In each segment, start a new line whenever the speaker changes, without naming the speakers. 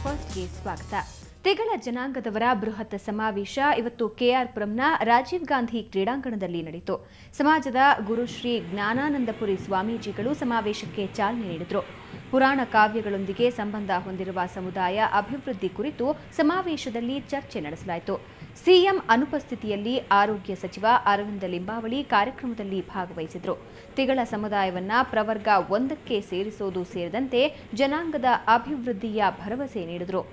ಫಸ್ಟ್ಗೆ ಸ್ವಾಗತ. ತಿಗಳ ಜನಾಂಗದವರ ಬೃಹತ್ ಸಮಾವೇಶ ಇವತ್ತು ಕೆಆರ್ಪುರಂನ ರಾಜೀವ್ ಗಾಂಧಿ ಕ್ರೀಡಾಂಗಣದಲ್ಲಿ ನಡೆಯಿತು. ಸಮಾಜದ ಗುರುಶ್ರೀ ಜ್ಞಾನಾನಂದಪುರಿ ಸ್ವಾಮೀಜಿಗಳು ಸಮಾವೇಶಕ್ಕೆ ಚಾಲನೆ ನೀಡಿದರು. ಪುರಾಣ ಕಾವ್ಯಗಳೊಂದಿಗೆ ಸಂಬಂಧ ಹೊಂದಿರುವ ಸಮುದಾಯ ಅಭಿವೃದ್ಧಿ ಕುರಿತು ಸಮಾವೇಶದಲ್ಲಿ ಚರ್ಚೆ ನಡೆಸಲಾಯಿತು. ಸಿಎಂ ಅನುಪಸ್ಥಿತಿಯಲ್ಲಿ ಆರೋಗ್ಯ ಸಚಿವ ಅರವಿಂದ ಲಿಂಬಾವಳಿ ಕಾರ್ಯಕ್ರಮದಲ್ಲಿ ಭಾಗವಹಿಸಿದರು. ತಿಗಳ ಸಮುದಾಯವನ್ನ ಪ್ರವರ್ಗ 1ಕ್ಕೆ ಸೇರಿಸುವುದು ಸೇರಿದಂತೆ ಜನಾಂಗದ ಅಭಿವೃದ್ಧಿಯ ಭರವಸೆ ನೀಡಿದರು.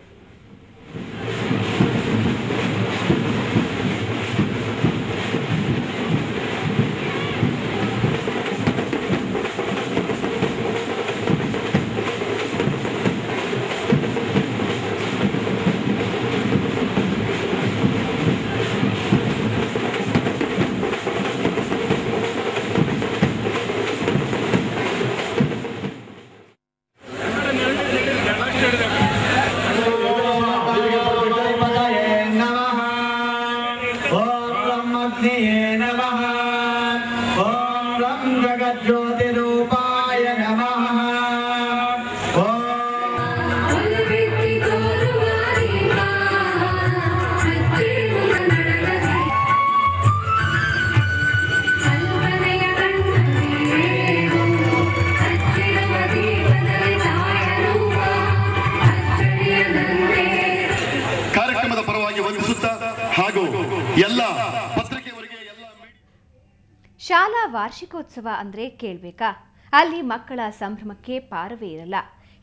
ಶಾಲಾ ವಾರ್ಷಿಕೋತ್ಸವ ಅಂದ್ರೆ ಕೇಳ್ಬೇಕಾ? ಅಲ್ಲಿ ಮಕ್ಕಳ ಸಂಭ್ರಮಕ್ಕೆ ಪಾರವೇ ಇರಲ್ಲ.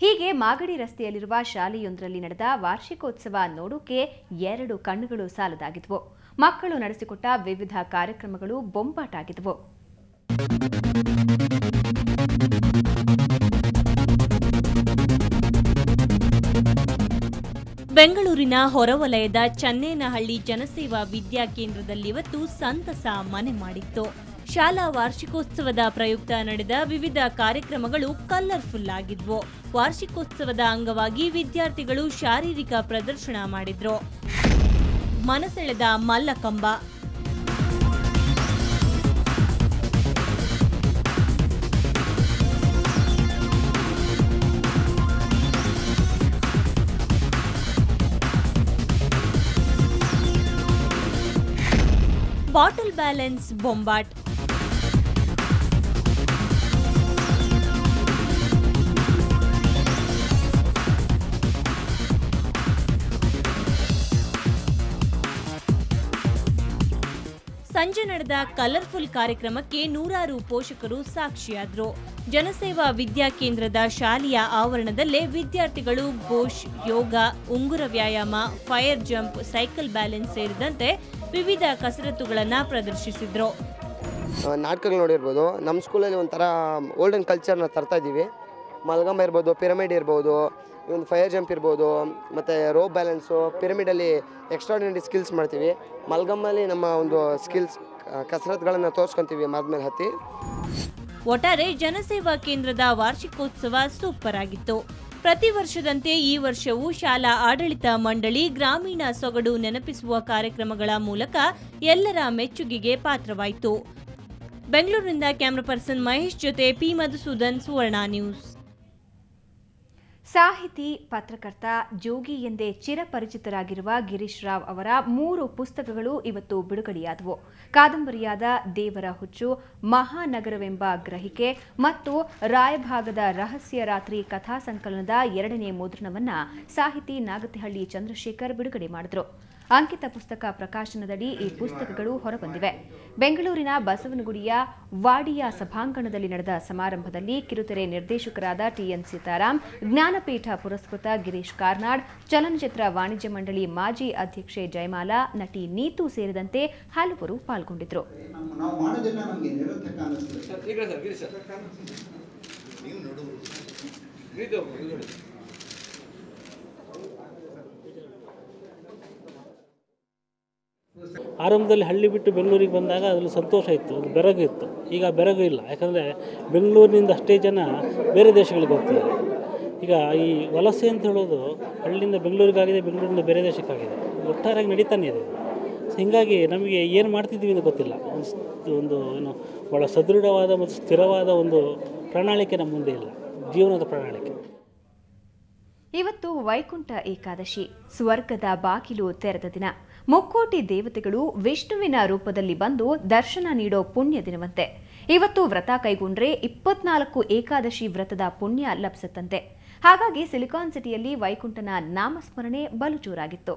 ಹೀಗೆ ಮಾಗಡಿ ರಸ್ತೆಯಲ್ಲಿರುವ ಶಾಲೆಯೊಂದರಲ್ಲಿ ನಡೆದ ವಾರ್ಷಿಕೋತ್ಸವ ನೋಡೋಕೆ 2 ಕಣ್ಣುಗಳು ಸಾಲದಾಗಿದ್ವು. ಮಕ್ಕಳು ನಡೆಸಿಕೊಟ್ಟ ವಿವಿಧ ಕಾರ್ಯಕ್ರಮಗಳು ಬೊಂಬಾಟಾಗಿದ್ವು.
ಬೆಂಗಳೂರಿನ ಹೊರವಲಯದ ಚನ್ನೇನಹಳ್ಳಿ ಜನಸೇವಾ ವಿದ್ಯಾಕೇಂದ್ರದಲ್ಲಿವತ್ತು ಸಂತಸ ಮನೆ ಮಾಡಿತ್ತು. ಶಾಲಾ ವಾರ್ಷಿಕೋತ್ಸವದ ಪ್ರಯುಕ್ತ ನಡೆದ ವಿವಿಧ ಕಾರ್ಯಕ್ರಮಗಳು ಕಲರ್ಫುಲ್ ಆಗಿದ್ವು. ವಾರ್ಷಿಕೋತ್ಸವದ ಅಂಗವಾಗಿ ವಿದ್ಯಾರ್ಥಿಗಳು ಶಾರೀರಿಕ ಪ್ರದರ್ಶನ ಮಾಡಿದ್ರು. ಮನಸೆಳೆದ ಮಲ್ಲಕಂಬ, ಬಾಟಲ್ ಬ್ಯಾಲೆನ್ಸ್ ಬೊಂಬಾಟ್, ಸಂಜೆ ನಡೆದ ಕಲರ್ಫುಲ್ ಕಾರ್ಯಕ್ರಮಕ್ಕೆ ನೂರಾರು ಪೋಷಕರು ಸಾಕ್ಷಿಯಾದರು. ಜನಸೇವಾ ವಿದ್ಯಾಕೇಂದ್ರದ ಶಾಲೆಯ ಆವರಣದಲ್ಲೇ ವಿದ್ಯಾರ್ಥಿಗಳು ಘೋಷ್, ಯೋಗ, ಉಂಗುರ ವ್ಯಾಯಾಮ, ಫೈರ್ ಜಂಪ್, ಸೈಕಲ್ ಬ್ಯಾಲೆನ್ಸ್ ಸೇರಿದಂತೆ ವಿವಿಧ ಕಸರತ್ತುಗಳನ್ನು ಪ್ರದರ್ಶಿಸಿದ್ರು.
ನಾಟಕಗಳು ನೋಡಿರ್ಬೋದು. ನಮ್ಮ ಸ್ಕೂಲಲ್ಲಿ ಒಂಥರ ಓಲ್ಡನ್ ಕಲ್ಚರ್ನ ತರ್ತಾ ಇದ್ದೀವಿ. ಮಲ್ಗಂಬ ಇರ್ಬೋದು, ಪಿರಮಿಡ್ ಇರ್ಬೋದು, ಒಂದು ಫೈರ್ ಜಂಪ್ ಇರ್ಬೋದು, ಮತ್ತು ರೋಪ್ ಬ್ಯಾಲೆನ್ಸು, ಪಿರಮಿಡಲ್ಲಿ ಎಕ್ಸ್ಟ್ರಾರ್ಡಿನರಿ ಸ್ಕಿಲ್ಸ್ ಮಾಡ್ತೀವಿ. ಮಲ್ಗಂಬಲ್ಲಿ ನಮ್ಮ ಒಂದು ಸ್ಕಿಲ್ಸ್ ಕಸರತ್ತುಗಳನ್ನು ತೋರಿಸ್ಕೊತೀವಿ ಮರದ ಮೇಲೆ ಹತ್ತಿ.
ಒಟ್ಟಾರೆ ಜನಸೇವಾ ಕೇಂದ್ರದ ವಾರ್ಷಿಕೋತ್ಸವ ಸೂಪರ್ ಆಗಿತ್ತು. ಪ್ರತಿ ವರ್ಷದಂತೆ ಈ ವರ್ಷವೂ ಶಾಲಾ ಆಡಳಿತ ಮಂಡಳಿ ಗ್ರಾಮೀಣ ಸೊಗಡು ನೆನಪಿಸುವ ಕಾರ್ಯಕ್ರಮಗಳ ಮೂಲಕ ಎಲ್ಲರ ಮೆಚ್ಚುಗೆಗೆ ಪಾತ್ರವಾಯಿತು. ಬೆಂಗಳೂರಿನಿಂದ ಕ್ಯಾಮರಾ ಪರ್ಸನ್ ಮಹೇಶ್ ಜೊತೆ ಪಿ ಮಧುಸೂದನ್, ಸುವರ್ಣ ನ್ಯೂಸ್.
ಸಾಹಿತಿ, ಪತ್ರಕರ್ತ, ಜೋಗಿ ಎಂದೇ ಚಿರಪರಿಚಿತರಾಗಿರುವ ಗಿರೀಶ್ ರಾವ್ ಅವರ 3 ಪುಸ್ತಕಗಳು ಇವತ್ತು ಬಿಡುಗಡೆಯಾದವು. ಕಾದಂಬರಿಯಾದ ದೇವರ ಹುಚ್ಚು, ಮಹಾನಗರವೆಂಬ ಗ್ರಹಿಕೆ ಮತ್ತು ರಾಯಭಾಗದ ರಹಸ್ಯ ರಾತ್ರಿ ಕಥಾ ಸಂಕಲನದ 2ನೇ ಮುದ್ರಣವನ್ನು ಸಾಹಿತಿ ನಾಗತಿಹಳ್ಳಿ ಚಂದ್ರಶೇಖರ್ ಬಿಡುಗಡೆ ಮಾಡಿದರು. ಅಂಕಿತ ಪುಸ್ತಕ ಪ್ರಕಾಶನದಡಿ ಈ ಪುಸ್ತಕಗಳು ಹೊರಬಂದಿವೆ. ಬೆಂಗಳೂರಿನ ಬಸವನಗುಡಿಯ ವಾಡಿಯಾ ಸಭಾಂಗಣದಲ್ಲಿ ನಡೆದ ಸಮಾರಂಭದಲ್ಲಿ ಕಿರುತೆರೆ ನಿರ್ದೇಶಕರಾದ ಟಿಎನ್ ಸೀತಾರಾಮ್, ಜ್ಞಾನಪೀಠ ಪುರಸ್ಕೃತ ಗಿರೀಶ್ ಕಾರ್ನಾಡ್, ಚಲನಚಿತ್ರ ವಾಣಿಜ್ಯ ಮಂಡಳಿ ಮಾಜಿ ಅಧ್ಯಕ್ಷೆ ಜಯಮಾಲಾ, ನಟಿ ನೀತು ಸೇರಿದಂತೆ ಹಲವರು ಪಾಲ್ಗೊಂಡಿದ್ದರು.
ಆರಂಭದಲ್ಲಿ ಹಳ್ಳಿ ಬಿಟ್ಟು ಬೆಂಗಳೂರಿಗೆ ಬಂದಾಗ ಅದರಲ್ಲಿ ಸಂತೋಷ ಇತ್ತು, ಅದು ಬೆರಗು ಇತ್ತು. ಈಗ ಬೆರಗು ಇಲ್ಲ. ಯಾಕಂದರೆ ಬೆಂಗಳೂರಿನಿಂದ ಅಷ್ಟೇ ಜನ ಬೇರೆ ದೇಶಗಳಿಗೆ ಹೋಗ್ತಿದ್ದಾರೆ. ಈಗ ಈ ವಲಸೆ ಅಂತ ಹೇಳೋದು ಹಳ್ಳಿಯಿಂದ ಬೆಂಗಳೂರಿಗಾಗಿದೆ, ಬೆಂಗಳೂರಿಂದ ಬೇರೆ ದೇಶಕ್ಕಾಗಿದೆ. ಒಟ್ಟಾರೆಯಾಗಿ ನಡೀತಾನೆ ಇದೆ. ಹೀಗಾಗಿ ನಮಗೆ ಏನು ಮಾಡ್ತಿದ್ದೀವಿ ಅಂತ ಗೊತ್ತಿಲ್ಲ. ಒಂದು ಏನು ಭಾಳ ಸದೃಢವಾದ ಮತ್ತು ಸ್ಥಿರವಾದ ಒಂದು ಪ್ರಣಾಳಿಕೆ ನಮ್ಮ ಮುಂದೆ ಇಲ್ಲ, ಜೀವನದ ಪ್ರಣಾಳಿಕೆ.
ಇವತ್ತು ವೈಕುಂಠ ಏಕಾದಶಿ, ಸ್ವರ್ಗದ ಬಾಗಿಲು ತೆರೆದ ದಿನ. ಮುಕ್ಕೋಟಿ ದೇವತೆಗಳು ವಿಷ್ಣುವಿನ ರೂಪದಲ್ಲಿ ಬಂದು ದರ್ಶನ ನೀಡೋ ಪುಣ್ಯ ದಿನವಂತೆ. ಇವತ್ತು ವ್ರತ ಕೈಗೊಂಡ್ರೆ 24 ಏಕಾದಶಿ ವ್ರತದ ಪುಣ್ಯ ಲಭಿಸುತ್ತಂತೆ. ಹಾಗಾಗಿ ಸಿಲಿಕಾನ್ ಸಿಟಿಯಲ್ಲಿ ವೈಕುಂಠನ ನಾಮಸ್ಮರಣೆ ಬಲು ಜೋರಾಗಿತ್ತು.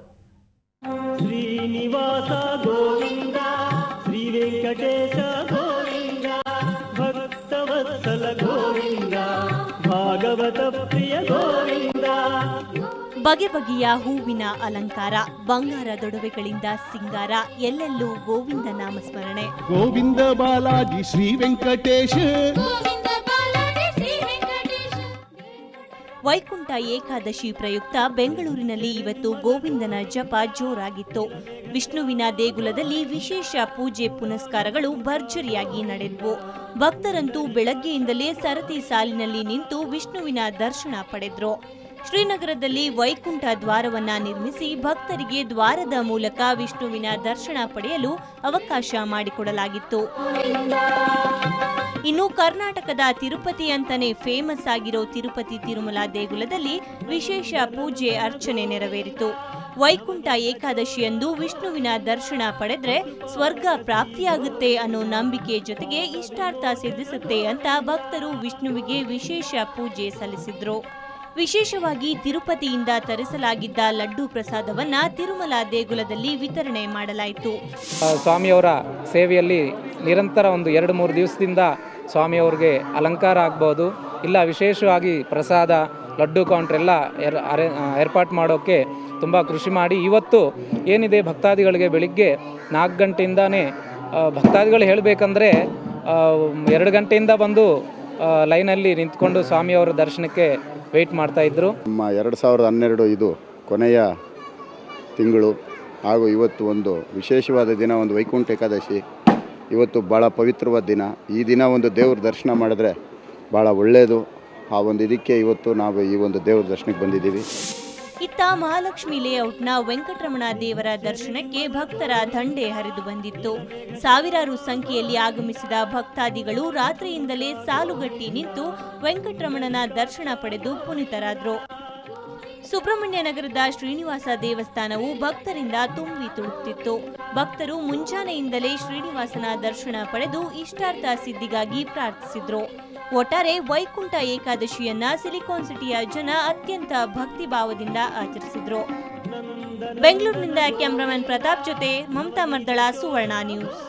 ಶ್ರೀನಿವಾಸ ಗೋವಿಂದ, ಶ್ರೀ ವೆಂಕಟೇಶ ಗೋವಿಂದ, ಭಕ್ತವತ್ಸಲ ಗೋವಿಂದ, ಭಾಗವತ ಪ್ರಿಯ ಗೋವಿಂದ.
ಬಗೆ ಬಗೆಯ ಹೂವಿನ ಅಲಂಕಾರ, ಬಂಗಾರದೊಡವೆಗಳಿಂದ ಸಿಂಗಾರ, ಎಲ್ಲೆಲ್ಲೂ ಗೋವಿಂದ ನಾಮಸ್ಮರಣೆ.
ಗೋವಿಂದ ಬಾಲಾಜಿ ಶ್ರೀ ವೆಂಕಟೇಶ.
ವೈಕುಂಠ ಏಕಾದಶಿ ಪ್ರಯುಕ್ತ ಬೆಂಗಳೂರಿನಲ್ಲಿ ಇವತ್ತು ಗೋವಿಂದನ ಜಪ ಜೋರಾಗಿತ್ತು. ವಿಷ್ಣುವಿನ ದೇಗುಲದಲ್ಲಿ ವಿಶೇಷ ಪೂಜೆ ಪುನಸ್ಕಾರಗಳು ಭರ್ಜರಿಯಾಗಿ ನಡೆದವು. ಭಕ್ತರಂತೂ ಬೆಳಗ್ಗೆಯಿಂದಲೇ ಸರತಿ ಸಾಲಿನಲ್ಲಿ ನಿಂತು ವಿಷ್ಣುವಿನ ದರ್ಶನ ಪಡೆದ್ರು. ಶ್ರೀನಗರದಲ್ಲಿ ವೈಕುಂಠ ದ್ವಾರವನ್ನ ನಿರ್ಮಿಸಿ ಭಕ್ತರಿಗೆ ದ್ವಾರದ ಮೂಲಕ ವಿಷ್ಣುವಿನ ದರ್ಶನ ಪಡೆಯಲು ಅವಕಾಶ ಮಾಡಿಕೊಡಲಾಗಿತ್ತು. ಇನ್ನು ಕರ್ನಾಟಕದ ತಿರುಪತಿ ಅಂತಾನೆ ಫೇಮಸ್ ಆಗಿರೋ ತಿರುಪತಿ ತಿರುಮಲ ದೇಗುಲದಲ್ಲಿ ವಿಶೇಷ ಪೂಜೆ ಅರ್ಚನೆ ನೆರವೇರಿತು. ವೈಕುಂಠ ಏಕಾದಶಿಯಂದು ವಿಷ್ಣುವಿನ ದರ್ಶನ ಪಡೆದ್ರೆ ಸ್ವರ್ಗ ಪ್ರಾಪ್ತಿಯಾಗುತ್ತೆ ಅನ್ನೋ ನಂಬಿಕೆ ಜೊತೆಗೆ ಇಷ್ಟಾರ್ಥ ಸಿದ್ಧಿಸುತ್ತೆ ಅಂತ ಭಕ್ತರು ವಿಷ್ಣುವಿಗೆ ವಿಶೇಷ ಪೂಜೆ ಸಲ್ಲಿಸಿದ್ರು. ವಿಶೇಷವಾಗಿ ತಿರುಪತಿಯಿಂದ ತರಿಸಲಾಗಿದ್ದ ಲಡ್ಡು ಪ್ರಸಾದವನ್ನ ತಿರುಮಲ ದೇಗುಲದಲ್ಲಿ ವಿತರಣೆ ಮಾಡಲಾಯಿತು.
ಸ್ವಾಮಿಯವರ ಸೇವೆಯಲ್ಲಿ ನಿರಂತರ ಒಂದು 2-3 ದಿವಸದಿಂದ ಸ್ವಾಮಿಯವ್ರಿಗೆ ಅಲಂಕಾರ ಆಗ್ಬೋದು, ಇಲ್ಲ ವಿಶೇಷವಾಗಿ ಪ್ರಸಾದ ಲಡ್ಡು ಕೌಂಟ್ರ್ ಎಲ್ಲ ಏರ್ಪಾಟ್ ಮಾಡೋಕ್ಕೆ ತುಂಬ ಕೃಷಿ ಮಾಡಿ ಇವತ್ತು ಏನಿದೆ ಭಕ್ತಾದಿಗಳಿಗೆ ಬೆಳಿಗ್ಗೆ 4 ಗಂಟೆಯಿಂದಾನೇ ಭಕ್ತಾದಿಗಳು ಹೇಳಬೇಕಂದ್ರೆ 2 ಗಂಟೆಯಿಂದ ಬಂದು ಲೈನಲ್ಲಿ ನಿಂತ್ಕೊಂಡು ಸ್ವಾಮಿಯವರ ದರ್ಶನಕ್ಕೆ ವೆಯ್ಟ್ ಮಾಡ್ತಾ ಇದ್ರು.
ನಮ್ಮ 2012 ಇದು ಕೊನೆಯ ತಿಂಗಳು ಹಾಗೂ ಇವತ್ತು ಒಂದು ವಿಶೇಷವಾದ ದಿನ, ಒಂದು ವೈಕುಂಠ ಏಕಾದಶಿ. ಇವತ್ತು ಭಾಳ ಪವಿತ್ರವಾದ ದಿನ. ಈ ದಿನ ಒಂದು ದೇವ್ರ ದರ್ಶನ ಮಾಡಿದ್ರೆ ಭಾಳ ಒಳ್ಳೆಯದು. ಆ ಒಂದು ಇದಕ್ಕೆ ಇವತ್ತು ನಾವು ಈ ಒಂದು ದೇವ್ರ ದರ್ಶನಕ್ಕೆ ಬಂದಿದ್ದೀವಿ.
ಇತ್ತ ಮಹಾಲಕ್ಷ್ಮಿ ಲೇಔಟ್ನ ವೆಂಕಟರಮಣ ದೇವರ ದರ್ಶನಕ್ಕೆ ಭಕ್ತರ ದಂಡೆ ಹರಿದು ಬಂದಿತ್ತು. ಸಾವಿರಾರು ಸಂಖ್ಯೆಯಲ್ಲಿ ಆಗಮಿಸಿದ ಭಕ್ತಾದಿಗಳು ರಾತ್ರಿಯಿಂದಲೇ ಸಾಲುಗಟ್ಟಿ ನಿಂತು ವೆಂಕಟರಮಣನ ದರ್ಶನ ಪಡೆದು ಪುನೀತರಾದ್ರು. ಸುಬ್ರಹ್ಮಣ್ಯ ನಗರದ ಶ್ರೀನಿವಾಸ ದೇವಸ್ಥಾನವು ಭಕ್ತರಿಂದ ತುಂಬಿ ತುಳುಕ್ತಿತ್ತು. ಭಕ್ತರು ಮುಂಜಾನೆಯಿಂದಲೇ ಶ್ರೀನಿವಾಸನ ದರ್ಶನ ಪಡೆದು ಇಷ್ಟಾರ್ಥ ಸಿದ್ಧಿಗಾಗಿ ಪ್ರಾರ್ಥಿಸಿದ್ರು. ಒಟ್ಟಾರೆ ವೈಕುಂಠ ಏಕಾದಶಿಯನ್ನ ಸಿಲಿಕಾನ್ ಸಿಟಿಯ ಜನ ಅತ್ಯಂತ ಭಕ್ತಿಭಾವದಿಂದ ಆಚರಿಸಿದ್ರು. ಬೆಂಗಳೂರಿನಿಂದ ಕ್ಯಾಮರಾಮನ್ ಪ್ರತಾಪ್ ಜೊತೆ ಮಮತಾ ಮರ್ದಳ, ಸುವರ್ಣ ನ್ಯೂಸ್.